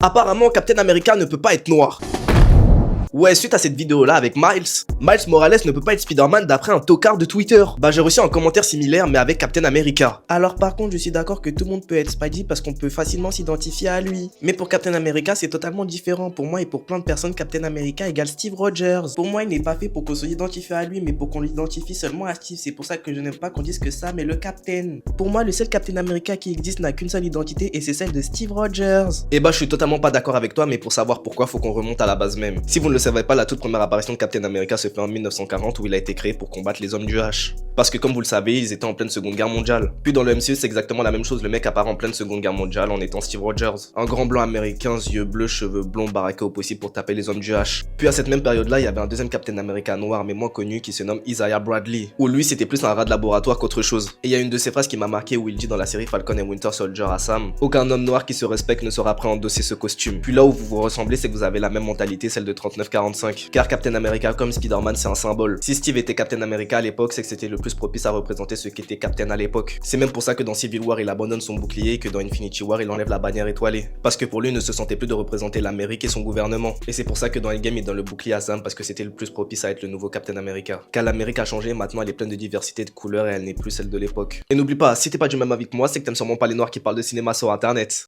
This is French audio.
Apparemment, Captain America ne peut pas être noir. Ouais, suite à cette vidéo-là avec Miles Morales ne peut pas être Spider-Man d'après un tocard de Twitter. Bah j'ai reçu un commentaire similaire mais avec Captain America. Alors par contre, je suis d'accord que tout le monde peut être Spidey parce qu'on peut facilement s'identifier à lui. Mais pour Captain America, c'est totalement différent. Pour moi et pour plein de personnes, Captain America égale Steve Rogers. Pour moi, il n'est pas fait pour qu'on s'identifie à lui, mais pour qu'on l'identifie seulement à Steve. C'est pour ça que je n'aime pas qu'on dise que Sam est le Captain. Pour moi, le seul Captain America qui existe n'a qu'une seule identité et c'est celle de Steve Rogers. Et bah je suis totalement pas d'accord avec toi, mais pour savoir pourquoi, faut qu'on remonte à la base même. Si vous ne le savez pas, la toute première apparition de Captain America se fait en 1940 où il a été créé pour combattre les hommes du H. Parce que comme vous le savez, ils étaient en pleine seconde guerre mondiale. Puis dans le MCU, c'est exactement la même chose, le mec apparaît en pleine seconde guerre mondiale en étant Steve Rogers. Un grand blanc américain, yeux bleus, cheveux blonds, baraqué au possible pour taper les hommes du H. Puis à cette même période-là, il y avait un deuxième Captain America noir mais moins connu qui se nomme Isaiah Bradley. Où lui c'était plus un rat de laboratoire qu'autre chose. Et il y a une de ses phrases qui m'a marqué où il dit dans la série Falcon et Winter Soldier à Sam: aucun homme noir qui se respecte ne sera prêt à endosser ce costume. Puis là où vous vous ressemblez, c'est que vous avez la même mentalité, celle de 39-45. Car Captain America comme Spider-Man c'est un symbole. Si Steve était Captain America à l'époque, c'est que c'était le plus propice à représenter ce qu'était Captain à l'époque. C'est même pour ça que dans Civil War il abandonne son bouclier et que dans Infinity War il enlève la bannière étoilée. Parce que pour lui il ne se sentait plus de représenter l'Amérique et son gouvernement. Et c'est pour ça que dans Endgame il donne le bouclier à Sam parce que c'était le plus propice à être le nouveau Captain America. Car l'Amérique a changé, maintenant elle est pleine de diversité de couleurs et elle n'est plus celle de l'époque. Et n'oublie pas, si t'es pas du même avis que moi, c'est que t'aimes sûrement pas les noirs qui parlent de cinéma sur internet.